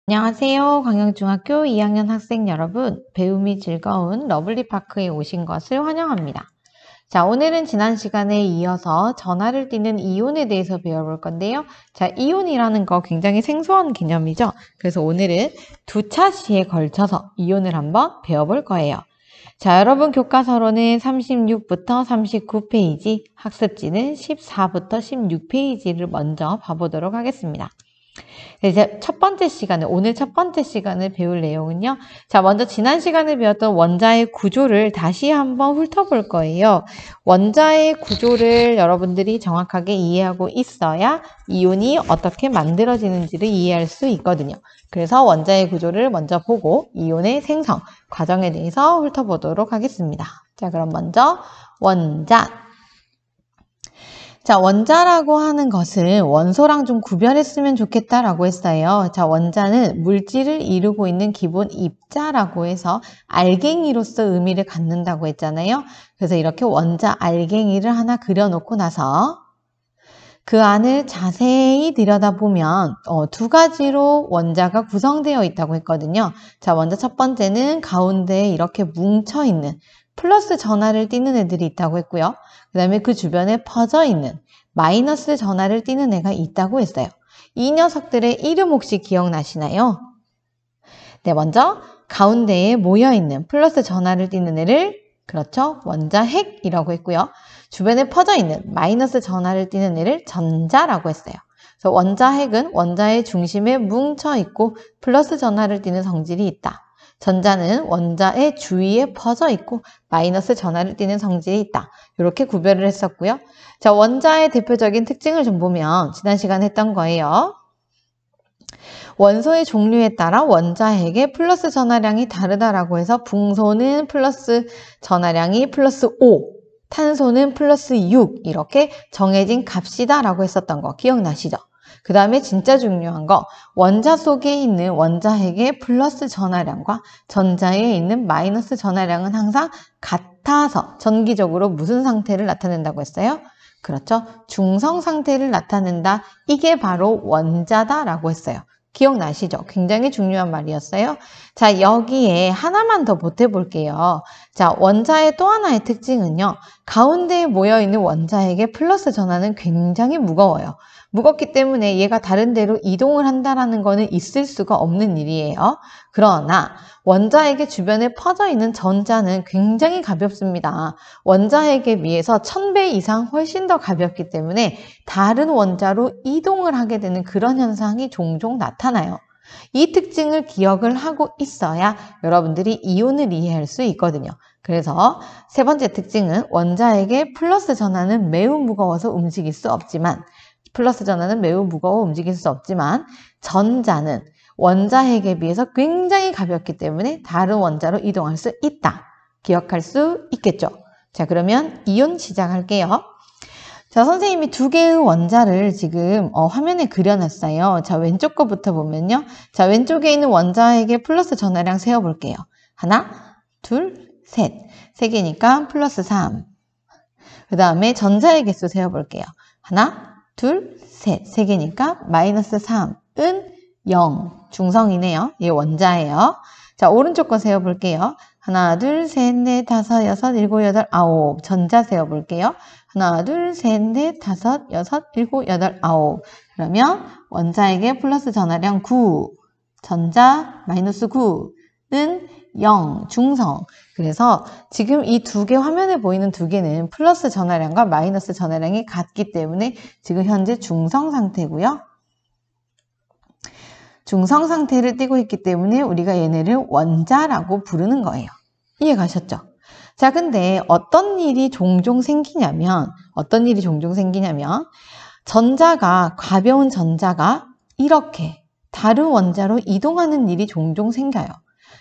안녕하세요. 광양중학교 2학년 학생 여러분, 배움이 즐거운 러블리파크에 오신 것을 환영합니다. 자, 오늘은 지난 시간에 이어서 전하를 띠는 이온에 대해서 배워볼 건데요. 자, 이온이라는 거 굉장히 생소한 개념이죠. 그래서 오늘은 두 차시에 걸쳐서 이온을 한번 배워볼 거예요. 자, 여러분 교과서로는 36부터 39페이지, 학습지는 14부터 16페이지를 먼저 봐보도록 하겠습니다. 이제 오늘 첫 번째 시간을 배울 내용은요. 자, 먼저 지난 시간에 배웠던 원자의 구조를 다시 한번 훑어볼 거예요. 원자의 구조를 여러분들이 정확하게 이해하고 있어야 이온이 어떻게 만들어지는지를 이해할 수 있거든요. 그래서 원자의 구조를 먼저 보고 이온의 생성 과정에 대해서 훑어보도록 하겠습니다. 자, 그럼 먼저 원자. 자, 원자라고 하는 것은 원소랑 좀 구별했으면 좋겠다라고 했어요. 자, 원자는 물질을 이루고 있는 기본 입자라고 해서 알갱이로서 의미를 갖는다고 했잖아요. 그래서 이렇게 원자 알갱이를 하나 그려놓고 나서 그 안을 자세히 들여다보면 두 가지로 원자가 구성되어 있다고 했거든요. 자, 먼저 첫 번째는 가운데에 이렇게 뭉쳐있는 플러스 전하를 띠는 애들이 있다고 했고요. 그 다음에 그 주변에 퍼져 있는 마이너스 전하를 띠는 애가 있다고 했어요. 이 녀석들의 이름 혹시 기억나시나요? 네, 먼저 가운데에 모여있는 플러스 전하를 띠는 애를 그렇죠. 원자핵이라고 했고요. 주변에 퍼져 있는 마이너스 전하를 띠는 애를 전자라고 했어요. 그래서 원자핵은 원자의 중심에 뭉쳐있고 플러스 전하를 띠는 성질이 있다. 전자는 원자의 주위에 퍼져 있고 마이너스 전하를 띠는 성질이 있다. 이렇게 구별을 했었고요. 자, 원자의 대표적인 특징을 좀 보면 지난 시간에 했던 거예요. 원소의 종류에 따라 원자핵의 플러스 전하량이 다르다라고 해서 붕소는 플러스 전하량이 플러스 5, 탄소는 플러스 6 이렇게 정해진 값이다라고 했었던 거 기억나시죠? 그 다음에 진짜 중요한 거 원자 속에 있는 원자핵의 플러스 전하량과 전자에 있는 마이너스 전하량은 항상 같아서 전기적으로 무슨 상태를 나타낸다고 했어요? 그렇죠. 중성 상태를 나타낸다. 이게 바로 원자다라고 했어요. 기억나시죠? 굉장히 중요한 말이었어요. 자, 여기에 하나만 더 보태볼게요. 자, 원자의 또 하나의 특징은요. 가운데에 모여있는 원자핵의 플러스 전하는 굉장히 무거워요. 무겁기 때문에 얘가 다른 데로 이동을 한다는 거는 있을 수가 없는 일이에요. 그러나 원자핵의 주변에 퍼져 있는 전자는 굉장히 가볍습니다. 원자핵에 비해서 1000배 이상 훨씬 더 가볍기 때문에 다른 원자로 이동을 하게 되는 그런 현상이 종종 나타나요. 이 특징을 기억을 하고 있어야 여러분들이 이온을 이해할 수 있거든요. 그래서 세 번째 특징은 원자핵의 플러스 전하는 매우 무거워서 움직일 수 없지만 전자는 원자핵에 비해서 굉장히 가볍기 때문에 다른 원자로 이동할 수 있다. 기억할 수 있겠죠? 자, 그러면 이온 시작할게요. 자, 선생님이 두 개의 원자를 지금 화면에 그려놨어요. 자, 왼쪽 거부터 보면요. 자, 왼쪽에 있는 원자핵의 플러스 전하량 세어볼게요. 하나, 둘, 셋. 세 개니까 플러스 3. 그 다음에 전자의 개수 세어볼게요. 하나, 둘, 셋. 세 개니까 마이너스 3은 0. 중성이네요. 얘 원자예요. 자, 오른쪽 거 세어볼게요. 하나, 둘, 셋, 넷, 다섯, 여섯, 일곱, 여덟, 아홉. 전자 세어볼게요. 하나, 둘, 셋, 넷, 다섯, 여섯, 일곱, 여덟, 아홉. 그러면 원자에게 플러스 전하량 9, 전자 마이너스 9는 0, 중성. 그래서 지금 이 두 개 화면에 보이는 두 개는 플러스 전하량과 마이너스 전하량이 같기 때문에 지금 현재 중성 상태고요. 중성 상태를 띠고 있기 때문에 우리가 얘네를 원자라고 부르는 거예요. 이해 가셨죠? 자, 근데 어떤 일이 종종 생기냐면 가벼운 전자가 이렇게 다른 원자로 이동하는 일이 종종 생겨요.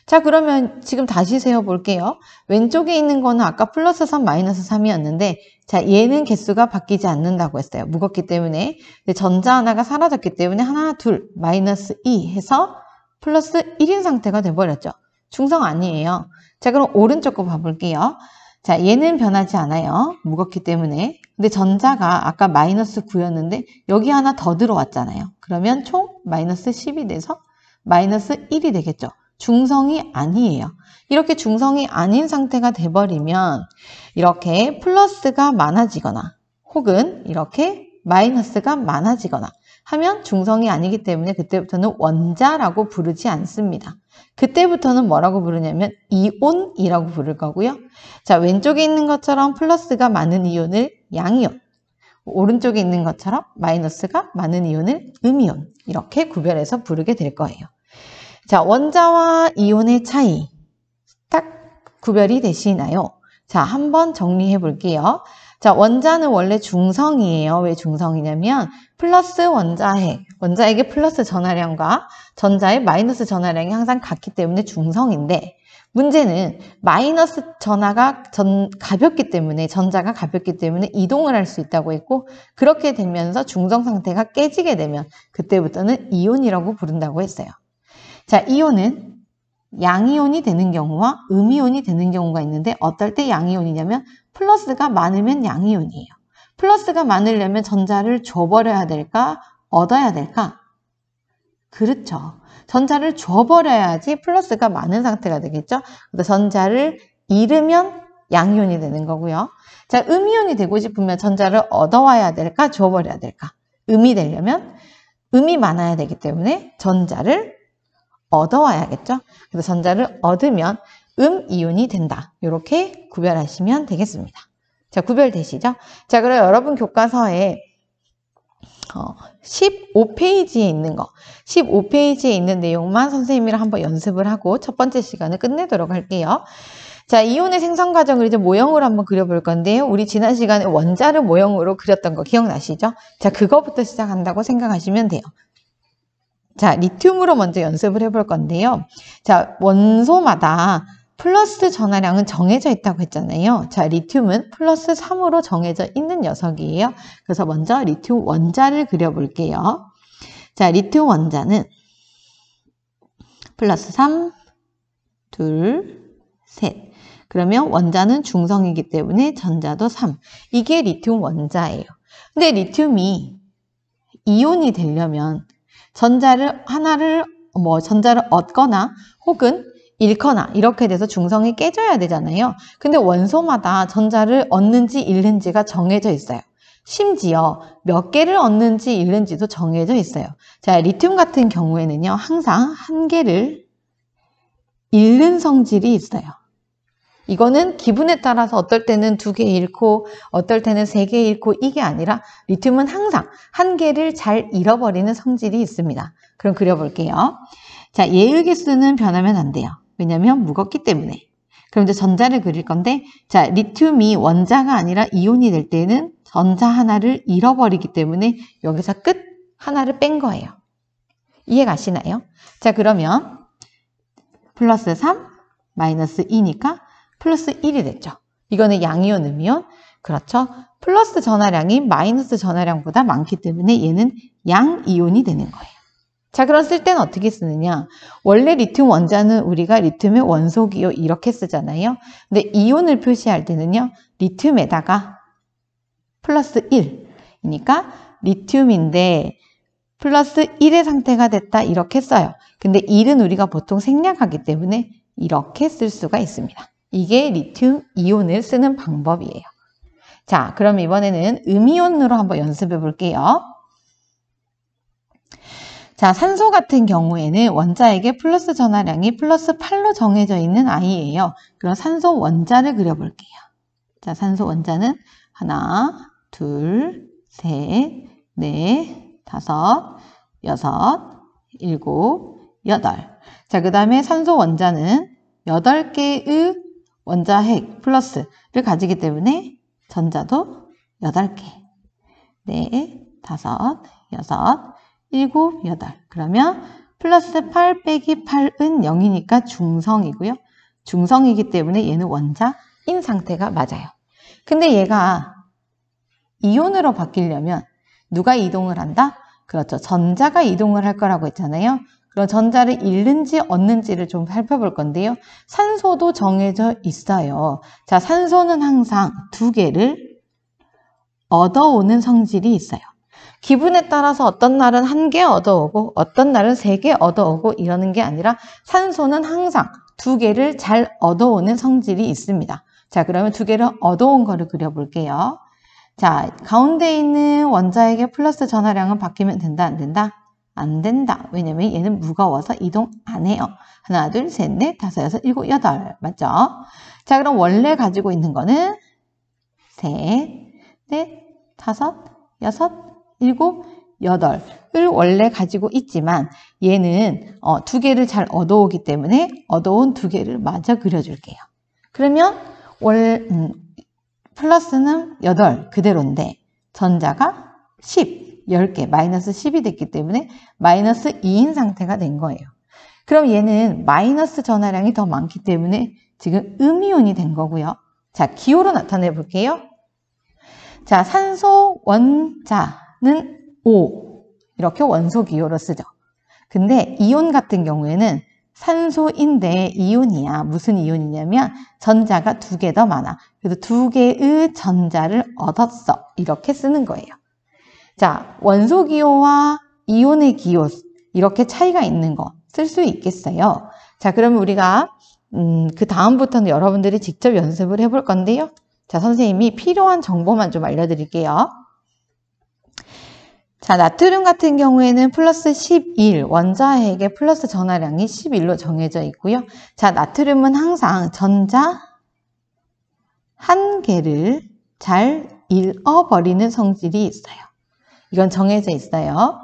자, 그러면 지금 다시 세어볼게요. 왼쪽에 있는 거는 아까 플러스 3, 마이너스 3이었는데 자, 얘는 개수가 바뀌지 않는다고 했어요. 무겁기 때문에. 전자 하나가 사라졌기 때문에 하나, 둘, 마이너스 2 해서 플러스 1인 상태가 돼버렸죠. 중성 아니에요. 자, 그럼 오른쪽 거 봐볼게요. 자, 얘는 변하지 않아요. 무겁기 때문에. 근데 전자가 아까 마이너스 9였는데 여기 하나 더 들어왔잖아요. 그러면 총 마이너스 10이 돼서 마이너스 1이 되겠죠. 중성이 아니에요. 이렇게 중성이 아닌 상태가 돼버리면 이렇게 플러스가 많아지거나 혹은 이렇게 마이너스가 많아지거나 하면 중성이 아니기 때문에 그때부터는 원자라고 부르지 않습니다. 그때부터는 뭐라고 부르냐면 이온이라고 부를 거고요. 자, 왼쪽에 있는 것처럼 플러스가 많은 이온을 양이온, 오른쪽에 있는 것처럼 마이너스가 많은 이온을 음이온, 이렇게 구별해서 부르게 될 거예요. 자, 원자와 이온의 차이 딱 구별이 되시나요? 자, 한번 정리해 볼게요. 자, 원자는 원래 중성이에요. 왜 중성이냐면 플러스 원자핵, 원자핵의 플러스 전하량과 전자의 마이너스 전하량이 항상 같기 때문에 중성인데, 문제는 마이너스 전하가 가볍기 때문에, 전자가 가볍기 때문에 이동을 할 수 있다고 했고, 그렇게 되면서 중성 상태가 깨지게 되면 그때부터는 이온이라고 부른다고 했어요. 자, 이온은 양이온이 되는 경우와 음이온이 되는 경우가 있는데, 어떨 때 양이온이냐면 플러스가 많으면 양이온이에요. 플러스가 많으려면 전자를 줘버려야 될까? 얻어야 될까? 그렇죠. 전자를 줘버려야지 플러스가 많은 상태가 되겠죠. 그래서 전자를 잃으면 양이온이 되는 거고요. 자, 음이온이 되고 싶으면 전자를 얻어와야 될까? 줘버려야 될까? 음이 되려면 음이 많아야 되기 때문에 전자를 얻어와야겠죠. 그래서 전자를 얻으면 음이온이 된다. 이렇게 구별하시면 되겠습니다. 자, 구별되시죠? 자, 그럼 여러분 교과서에 15페이지에 있는 거, 15페이지에 있는 내용만 선생님이랑 한번 연습을 하고 첫 번째 시간을 끝내도록 할게요. 자, 이온의 생성 과정을 이제 모형으로 한번 그려볼 건데요. 우리 지난 시간에 원자를 모형으로 그렸던 거 기억나시죠? 자, 그거부터 시작한다고 생각하시면 돼요. 자, 리튬으로 먼저 연습을 해볼 건데요. 자, 원소마다 플러스 전하량은 정해져 있다고 했잖아요. 자, 리튬은 플러스 3으로 정해져 있는 녀석이에요. 그래서 먼저 리튬 원자를 그려볼게요. 자, 리튬 원자는 플러스 3, 둘, 셋. 그러면 원자는 중성이기 때문에 전자도 3. 이게 리튬 원자예요. 근데 리튬이 이온이 되려면 전자를 얻거나 혹은 잃거나 이렇게 돼서 중성이 깨져야 되잖아요. 근데 원소마다 전자를 얻는지 잃는지가 정해져 있어요. 심지어 몇 개를 얻는지 잃는지도 정해져 있어요. 자, 리튬 같은 경우에는요, 항상 한 개를 잃는 성질이 있어요. 이거는 기분에 따라서 어떨 때는 2개 잃고 어떨 때는 3개 잃고 이게 아니라 리튬은 항상 한 개를 잘 잃어버리는 성질이 있습니다. 그럼 그려볼게요. 자, 얘의 개수는 변하면 안 돼요. 왜냐면 무겁기 때문에. 그럼 이제 전자를 그릴 건데, 자, 리튬이 원자가 아니라 이온이 될 때는 전자 하나를 잃어버리기 때문에 여기서 끝 하나를 뺀 거예요. 이해 가시나요? 자, 그러면 플러스 3, 마이너스 2니까 플러스 1이 됐죠. 이거는 양이온, 음이온. 그렇죠. 플러스 전하량이 마이너스 전하량보다 많기 때문에 얘는 양이온이 되는 거예요. 자, 그럼 쓸 때는 어떻게 쓰느냐? 원래 리튬 원자는 우리가 리튬의 원소기호 이렇게 쓰잖아요. 근데 이온을 표시할 때는요, 리튬에다가 플러스 1이니까 리튬인데 플러스 1의 상태가 됐다 이렇게 써요. 근데 1은 우리가 보통 생략하기 때문에 이렇게 쓸 수가 있습니다. 이게 리튬 이온을 쓰는 방법이에요. 자, 그럼 이번에는 음이온으로 한번 연습해 볼게요. 자, 산소 같은 경우에는 원자에게 플러스 전하량이 플러스 8로 정해져 있는 아이예요. 그럼 산소 원자를 그려볼게요. 자, 산소 원자는 하나, 둘, 셋, 넷, 다섯, 여섯, 일곱, 여덟. 자, 그 다음에 산소 원자는 8개의 원자핵 플러스를 가지기 때문에 전자도 8개. 넷, 다섯, 여섯, 일곱, 여덟. 그러면 플러스 8 빼기 8은 0이니까 중성이고요. 중성이기 때문에 얘는 원자인 상태가 맞아요. 근데 얘가 이온으로 바뀌려면 누가 이동을 한다? 그렇죠. 전자가 이동을 할 거라고 했잖아요. 그럼 전자를 잃는지 얻는지를 좀 살펴볼 건데요. 산소도 정해져 있어요. 자, 산소는 항상 2개를 얻어오는 성질이 있어요. 기분에 따라서 어떤 날은 1개 얻어오고 어떤 날은 3개 얻어오고 이러는 게 아니라 산소는 항상 2개를 잘 얻어오는 성질이 있습니다. 자, 그러면 2개를 얻어온 거를 그려볼게요. 자, 가운데 있는 원자에게 플러스 전하량은 바뀌면 된다, 안 된다? 안 된다. 왜냐면 얘는 무거워서 이동 안 해요. 하나, 둘, 셋, 넷, 다섯, 여섯, 일곱, 여덟. 맞죠? 자, 그럼 원래 가지고 있는 거는 셋, 넷, 다섯, 여섯, 일곱, 여덟을 원래 가지고 있지만 얘는 2개를 잘 얻어오기 때문에 얻어온 2개를 마저 그려줄게요. 그러면 플러스는 8 그대로인데 전자가 10, 10개, 마이너스 10이 됐기 때문에 마이너스 2인 상태가 된 거예요. 그럼 얘는 마이너스 전하량이 더 많기 때문에 지금 음이온이 된 거고요. 자, 기호로 나타내 볼게요. 자, 산소 원자는 O, 이렇게 원소 기호로 쓰죠. 근데 이온 같은 경우에는 산소인데 이온이야. 무슨 이온이냐면 전자가 2개 더 많아. 그래서 2개의 전자를 얻었어. 이렇게 쓰는 거예요. 자, 원소 기호와 이온의 기호 이렇게 차이가 있는 거 쓸 수 있겠어요. 자, 그러면 우리가 그 다음부터는 여러분들이 직접 연습을 해볼 건데요. 자, 선생님이 필요한 정보만 좀 알려드릴게요. 자, 나트륨 같은 경우에는 플러스 11, 원자핵의 플러스 전하량이 11로 정해져 있고요. 자, 나트륨은 항상 전자 1개를 잘 잃어버리는 성질이 있어요. 이건 정해져 있어요.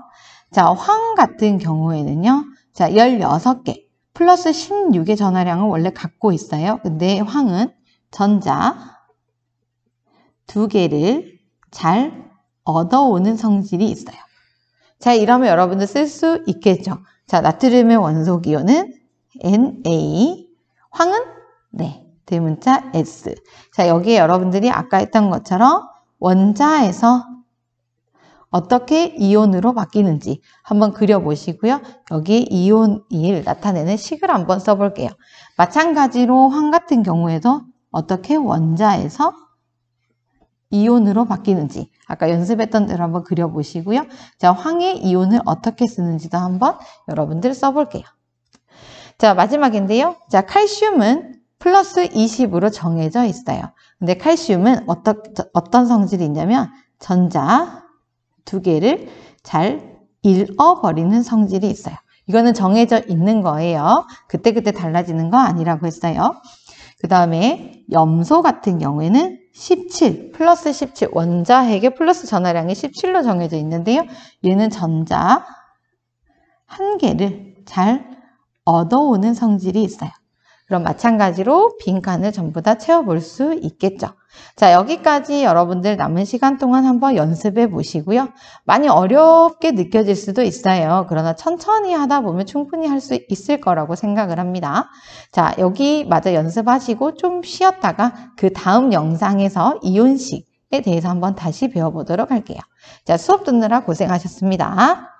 자, 황 같은 경우에는요. 자, 16개, 플러스 16의 전하량을 원래 갖고 있어요. 근데 황은 전자 2개를 잘 얻어오는 성질이 있어요. 자, 이러면 여러분들 쓸 수 있겠죠. 자, 나트륨의 원소 기호는 Na, 황은 네, 대문자 S. 자, 여기에 여러분들이 아까 했던 것처럼 원자에서 어떻게 이온으로 바뀌는지 한번 그려보시고요. 여기 이온을 나타내는 식을 한번 써볼게요. 마찬가지로 황 같은 경우에도 어떻게 원자에서 이온으로 바뀌는지 아까 연습했던 대로 한번 그려보시고요. 자, 황의 이온을 어떻게 쓰는지도 한번 여러분들 써볼게요. 자, 마지막인데요. 자, 칼슘은 플러스 20으로 정해져 있어요. 근데 칼슘은 어떤 성질이 있냐면 전자 2개를 잘 잃어버리는 성질이 있어요. 이거는 정해져 있는 거예요. 그때그때 달라지는 거 아니라고 했어요. 그 다음에 염소 같은 경우에는 17, 플러스 17, 원자핵의 플러스 전하량이 17로 정해져 있는데요. 얘는 전자 1개를 잘 얻어오는 성질이 있어요. 그럼 마찬가지로 빈칸을 전부 다 채워볼 수 있겠죠. 자, 여기까지 여러분들 남은 시간 동안 한번 연습해 보시고요. 많이 어렵게 느껴질 수도 있어요. 그러나 천천히 하다 보면 충분히 할 수 있을 거라고 생각을 합니다. 자, 여기 마저 연습하시고 좀 쉬었다가 그 다음 영상에서 이온식에 대해서 한번 다시 배워보도록 할게요. 자, 수업 듣느라 고생하셨습니다.